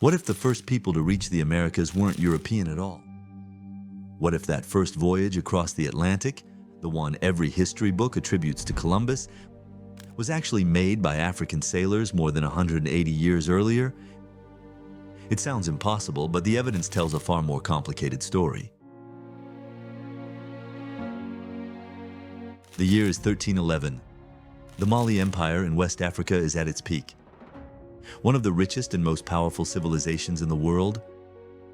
What if the first people to reach the Americas weren't European at all? What if that first voyage across the Atlantic, the one every history book attributes to Columbus, was actually made by African sailors more than 180 years earlier? It sounds impossible, but the evidence tells a far more complicated story. The year is 1311. The Mali Empire in West Africa is at its peak. One of the richest and most powerful civilizations in the world.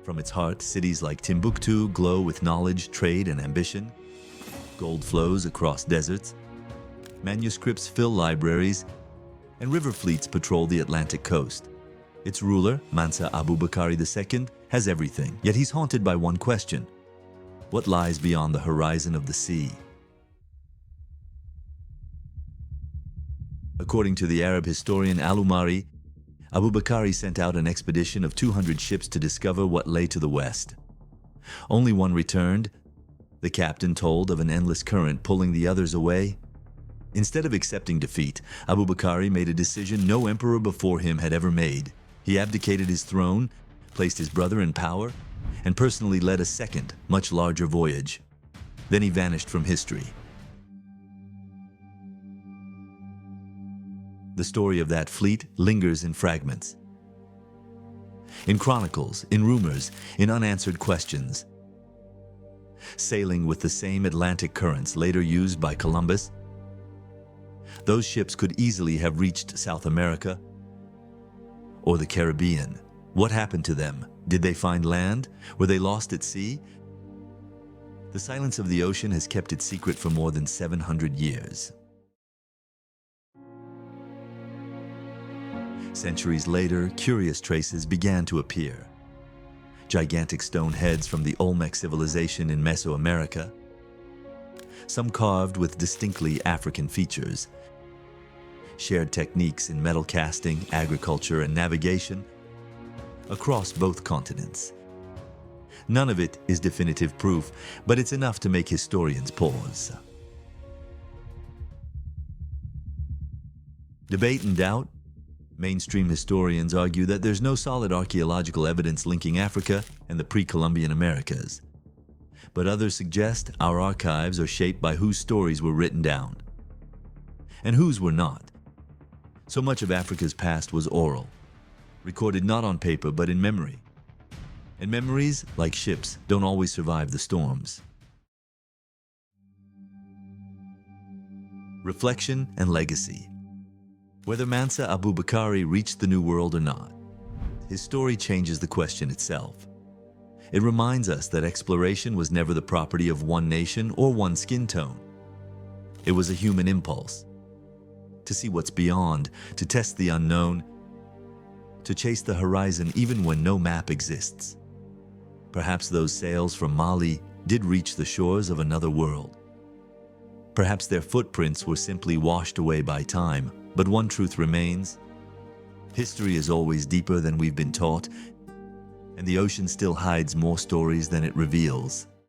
From its heart, cities like Timbuktu glow with knowledge, trade, and ambition. Gold flows across deserts. Manuscripts fill libraries, and river fleets patrol the Atlantic coast. Its ruler, Mansa Abubakari II, has everything, yet he's haunted by one question: what lies beyond the horizon of the sea? According to the Arab historian Al-Umari, Abubakari sent out an expedition of 200 ships to discover what lay to the west. Only one returned. The captain told of an endless current pulling the others away. Instead of accepting defeat, Abubakari made a decision no emperor before him had ever made. He abdicated his throne, placed his brother in power, and personally led a second, much larger voyage. Then he vanished from history. The story of that fleet lingers in fragments. In chronicles, in rumors, in unanswered questions. Sailing with the same Atlantic currents later used by Columbus, those ships could easily have reached South America or the Caribbean. What happened to them? Did they find land? Were they lost at sea? The silence of the ocean has kept it secret for more than 700 years. Centuries later, curious traces began to appear. Gigantic stone heads from the Olmec civilization in Mesoamerica, some carved with distinctly African features, shared techniques in metal casting, agriculture, and navigation across both continents. None of it is definitive proof, but it's enough to make historians pause. Debate and doubt? Mainstream historians argue that there's no solid archaeological evidence linking Africa and the pre-Columbian Americas. But others suggest our archives are shaped by whose stories were written down and whose were not. So much of Africa's past was oral, recorded not on paper but in memory. And memories, like ships, don't always survive the storms. Reflection and legacy. Whether Mansa Abubakari reached the New World or not, his story changes the question itself. It reminds us that exploration was never the property of one nation or one skin tone. It was a human impulse. To see what's beyond, to test the unknown, to chase the horizon even when no map exists. Perhaps those sails from Mali did reach the shores of another world. Perhaps their footprints were simply washed away by time. But one truth remains: history is always deeper than we've been taught, and the ocean still hides more stories than it reveals.